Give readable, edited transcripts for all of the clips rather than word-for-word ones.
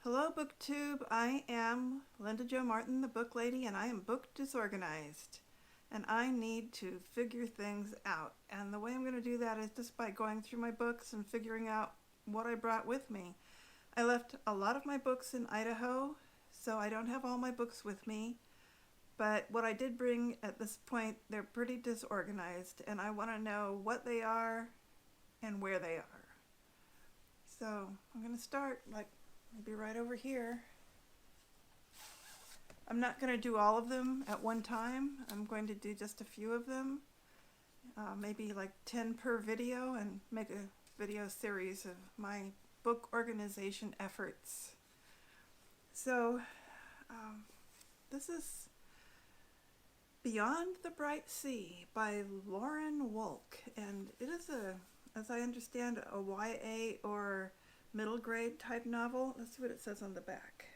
Hello, Booktube. I am Linda Jo Martin, the book lady, and I am book disorganized. And I need to figure things out. And the way I'm going to do that is just by going through my books and figuring out what I brought with me. I left a lot of my books in Idaho, so I don't have all my books with me. But what I did bring at this point, they're pretty disorganized, and I want to know what they are and where they are. So I'm going to start maybe right over here. I'm not going to do all of them at one time. I'm going to do just a few of them, maybe like 10 per video, and make a video series of my book organization efforts. So this is Beyond the Bright Sea by Lauren Wolk, and it is as I understand, a YA or middle grade type novel. Let's see what it says on the back.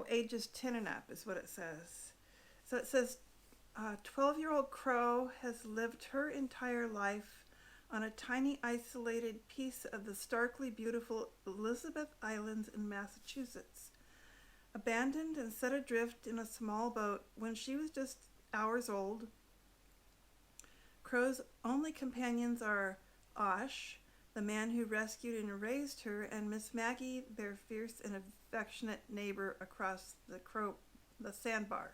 Ages 10 and up is what it says. So it says, 12-year-old Crow has lived her entire life on a tiny isolated piece of the starkly beautiful Elizabeth Islands in Massachusetts. Abandoned and set adrift in a small boat when she was just hours old, Crow's only companions are Osh, the man who rescued and raised her, and Miss Maggie, their fierce and affectionate neighbor across the sandbar.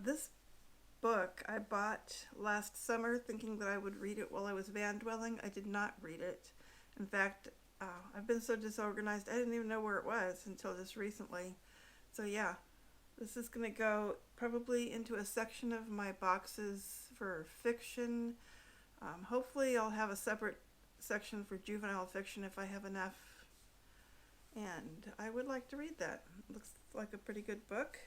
This book I bought last summer thinking that I would read it while I was vandwelling. I did not read it. In fact, I've been so disorganized I didn't even know where it was until just recently. So yeah, this is going to go probably into a section of my boxes for fiction. Hopefully I'll have a separate section for juvenile fiction if I have enough. And I would like to read that. It looks like a pretty good book.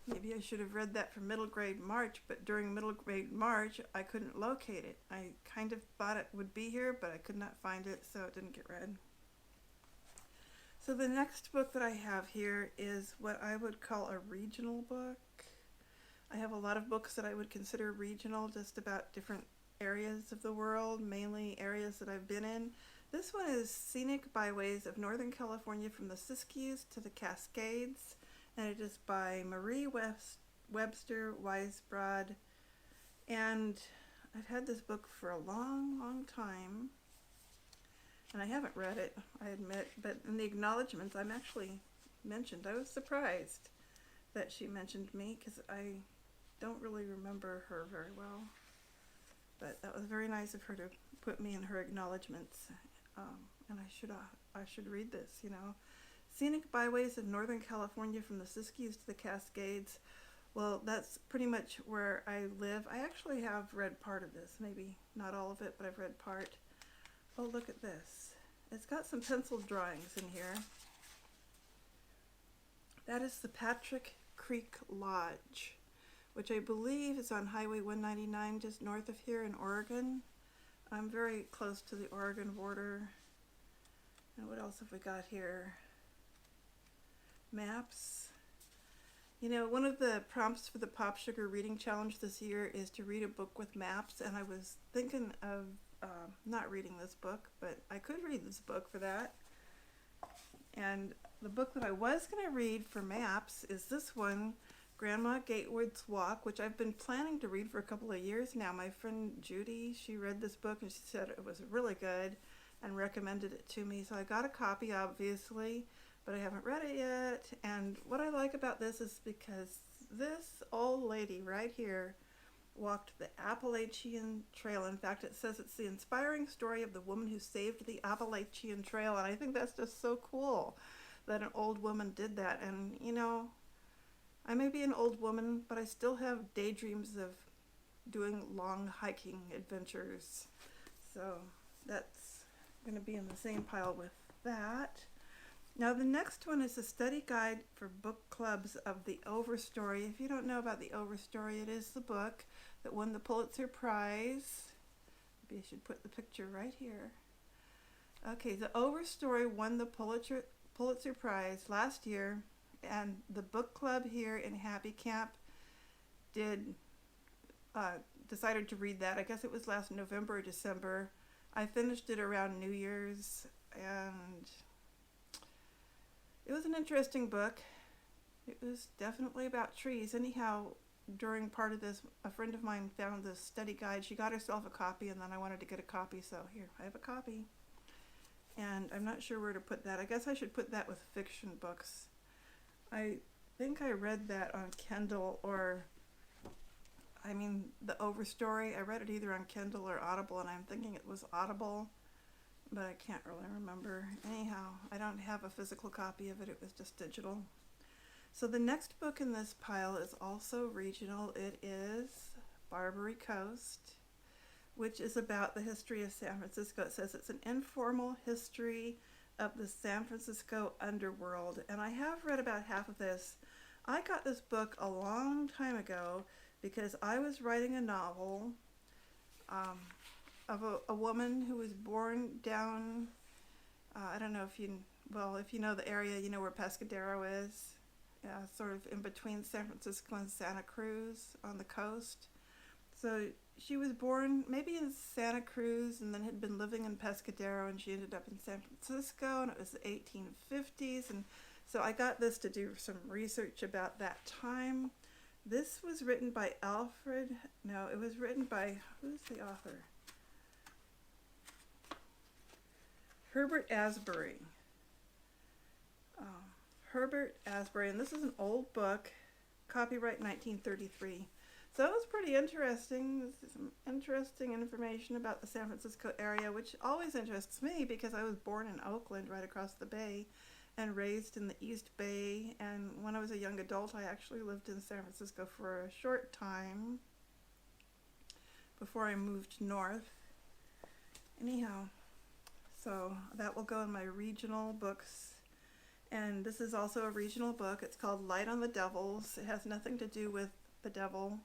Maybe I should have read that for middle grade March, but during middle grade March I couldn't locate it. I kind of thought it would be here, but I could not find it, so it didn't get read. So the next book that I have here is what I would call a regional book. I have a lot of books that I would consider regional, just about different areas of the world, mainly areas that I've been in. This one is Scenic Byways of Northern California from the Siskiyous to the Cascades, and it is by Marie Webster Weisbrod. And I've had this book for a long, long time, and I haven't read it, I admit, but in the acknowledgments I'm actually mentioned. I was surprised that she mentioned me because I don't really remember her very well, but that was very nice of her to put me in her acknowledgments. And I should read this, Scenic Byways of Northern California from the Siskiyous to the Cascades. Well, that's pretty much where I live. I actually have read part of this, maybe not all of it, but I've read part. Oh, look at this. It's got some pencil drawings in here. That is the Patrick Creek Lodge, which I believe is on Highway 199 just north of here in Oregon. I'm very close to the Oregon border. And what else have we got here? Maps. One of the prompts for the Pop Sugar Reading Challenge this year is to read a book with maps, and I was thinking of not reading this book, but I could read this book for that. And the book that I was going to read for maps is this one, Grandma Gatewood's Walk, which I've been planning to read for a couple of years now. My friend Judy, she read this book and she said it was really good and recommended it to me. So I got a copy, obviously, but I haven't read it yet. And what I like about this is because this old lady right here walked the Appalachian Trail. In fact, it says it's the inspiring story of the woman who saved the Appalachian Trail. And I think that's just so cool that an old woman did that. And, I may be an old woman, but I still have daydreams of doing long hiking adventures. So that's going to be in the same pile with that. Now the next one is a study guide for book clubs of The Overstory. If you don't know about The Overstory, it is the book that won the Pulitzer Prize. Maybe I should put the picture right here. Okay, The Overstory won the Pulitzer Prize last year, and the book club here in Happy Camp decided to read that. I guess it was last November or December. I finished it around New Year's, and it was an interesting book. It was definitely about trees. Anyhow, during part of this, a friend of mine found this study guide. She got herself a copy, and then I wanted to get a copy, so here, I have a copy. And I'm not sure where to put that. I guess I should put that with fiction books. I think I read that on Kindle, or the Overstory. I read it either on Kindle or Audible, and I'm thinking it was Audible, but I can't really remember. Anyhow, I don't have a physical copy of it. It was just digital. So the next book in this pile is also regional. It is Barbary Coast, which is about the history of San Francisco. It says it's an informal history of the San Francisco underworld. And I have read about half of this. I got this book a long time ago because I was writing a novel of a woman who was born down, I don't know if you know the area, you know where Pescadero is. Sort of in between San Francisco and Santa Cruz on the coast. So she was born maybe in Santa Cruz and then had been living in Pescadero, and she ended up in San Francisco, and it was the 1850s. And so I got this to do some research about that time. This was written by it was written by, who's the author? Herbert Asbury. Herbert Asbury, and this is an old book, copyright 1933. So it was pretty interesting. This is some interesting information about the San Francisco area, which always interests me because I was born in Oakland, right across the bay, and raised in the East Bay. And when I was a young adult, I actually lived in San Francisco for a short time before I moved north. Anyhow, so that will go in my regional books. And this is also a regional book. It's called Light on the Devils. It has nothing to do with the devil.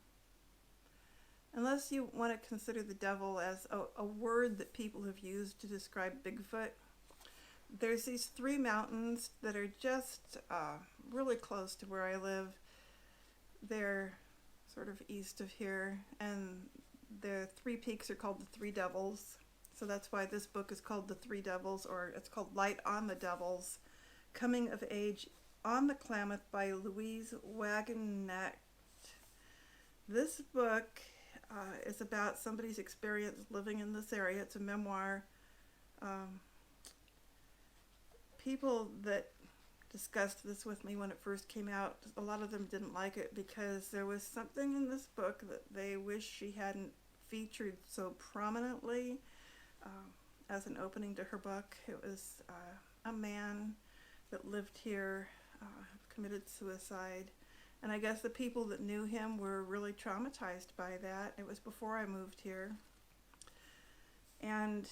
Unless you want to consider the devil as a word that people have used to describe Bigfoot. There's these 3 mountains that are just really close to where I live. They're sort of east of here, and the 3 peaks are called the 3 Devils. So that's why this book is called The 3 Devils, or it's called Light on the Devils. Coming of Age on the Klamath by Louise Wagenknecht. This book is about somebody's experience living in this area. It's a memoir. People that discussed this with me when it first came out, a lot of them didn't like it because there was something in this book that they wish she hadn't featured so prominently as an opening to her book. It was a man that lived here, committed suicide. And I guess the people that knew him were really traumatized by that. It was before I moved here. And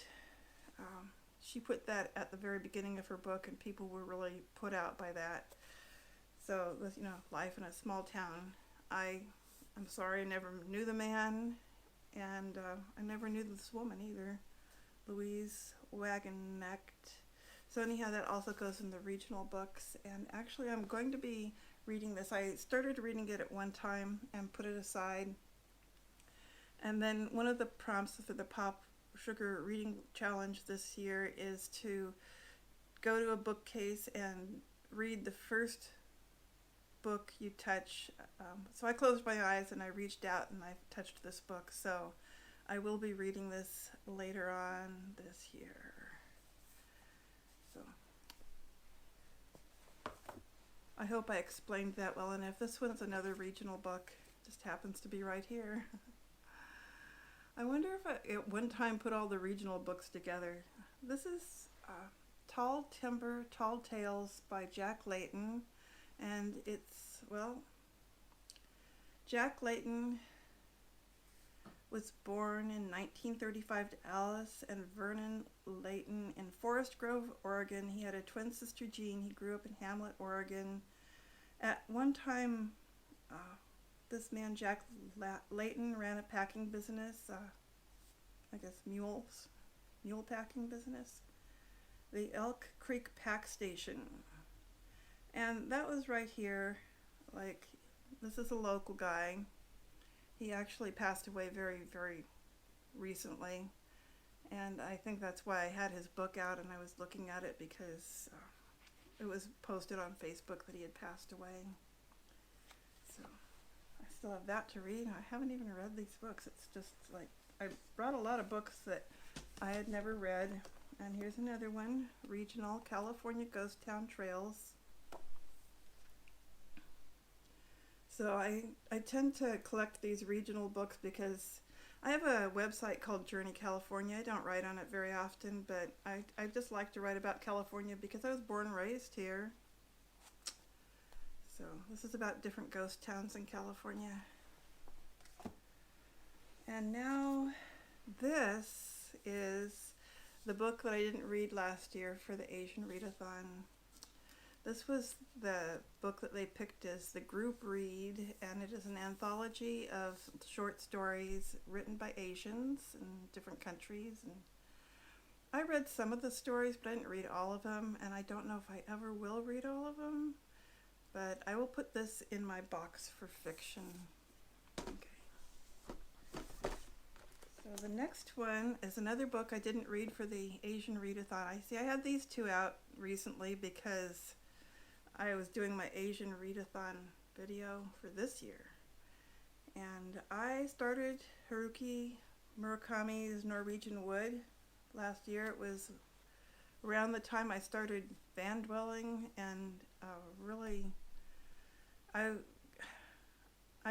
she put that at the very beginning of her book, and people were really put out by that. So, life in a small town. I'm sorry, I never knew the man, and I never knew this woman either, Louise Wagenknecht. So anyhow, that also goes in the regional books, and actually I'm going to be reading this. I started reading it at one time and put it aside, and then one of the prompts for the Pop Sugar Reading Challenge this year is to go to a bookcase and read the first book you touch. So I closed my eyes and I reached out and I touched this book, so I will be reading this later on this year. So I hope I explained that well enough. This one's another regional book, just happens to be right here. I wonder if I at one time put all the regional books together. This is Tall Timber, Tall Tales by Jack Layton, and it's, Jack Layton was born in 1935 to Alice and Vernon Layton in Forest Grove, Oregon. He had a twin sister, Jean. He grew up in Hamlet, Oregon. At one time, this man, Jack Layton, ran a packing business, mule packing business, the Elk Creek Pack Station. And that was right here. This is a local guy. He actually passed away very, very recently. And I think that's why I had his book out and I was looking at it, because it was posted on Facebook that he had passed away. So I still have that to read. I haven't even read these books. It's just like, I brought a lot of books that I had never read. And here's another one, Regional California Ghost Town Trails. So I tend to collect these regional books because I have a website called Journey California. I don't write on it very often, but I just like to write about California because I was born and raised here. So this is about different ghost towns in California. And now this is the book that I didn't read last year for the Asian Readathon. This was the book that they picked as the group read, and it is an anthology of short stories written by Asians in different countries. And I read some of the stories, but I didn't read all of them, and I don't know if I ever will read all of them, but I will put this in my box for fiction. Okay. So the next one is another book I didn't read for the Asian Readathon. I had these two out recently because I was doing my Asian Readathon video for this year. And I started Haruki Murakami's Norwegian Wood last year. It was around the time I started vandwelling, and really, I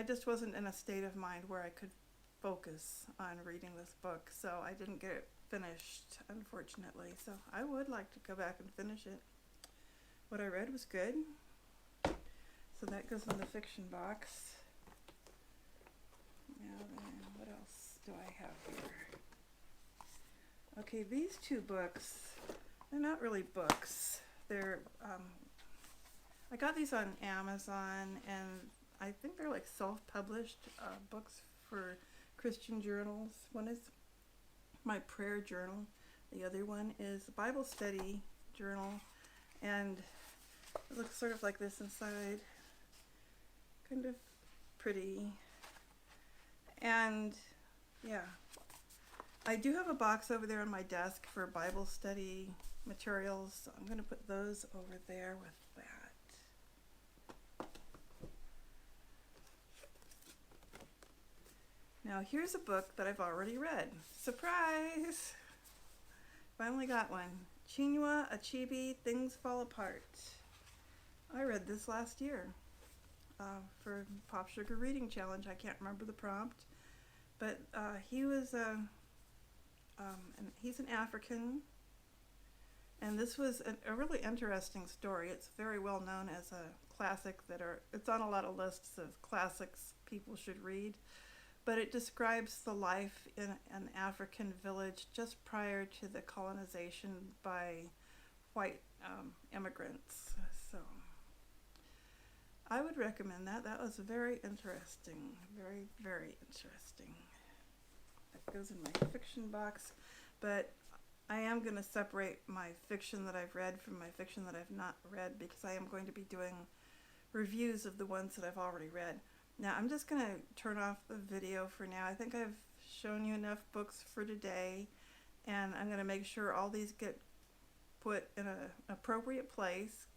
just wasn't in a state of mind where I could focus on reading this book, so I didn't get it finished, unfortunately. So I would like to go back and finish it. What I read was good, so that goes in the fiction box. Now then, what else do I have here? Okay, these two books, they're not really books. They're, I got these on Amazon, and I think they're like self-published books for Christian journals. One is my prayer journal. The other one is a Bible study journal, and it looks sort of like this inside. Kind of pretty. And yeah, I do have a box over there on my desk for Bible study materials, so I'm going to put those over there with that. Now here's a book that I've already read. Surprise! Finally got one. Chinua Achebe, Things Fall Apart. I read this last year for Pop Sugar Reading Challenge. I can't remember the prompt, but he was he's an African, and this was a really interesting story. It's very well known as a classic it's on a lot of lists of classics people should read, but it describes the life in an African village just prior to the colonization by white immigrants. So I would recommend that. That was very interesting. Very, very interesting. That goes in my fiction box, but I am going to separate my fiction that I've read from my fiction that I've not read, because I am going to be doing reviews of the ones that I've already read. Now I'm just going to turn off the video for now. I think I've shown you enough books for today, and I'm going to make sure all these get put in an appropriate place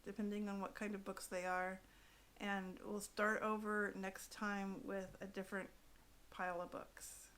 depending on what kind of books they are, and we'll start over next time with a different pile of books.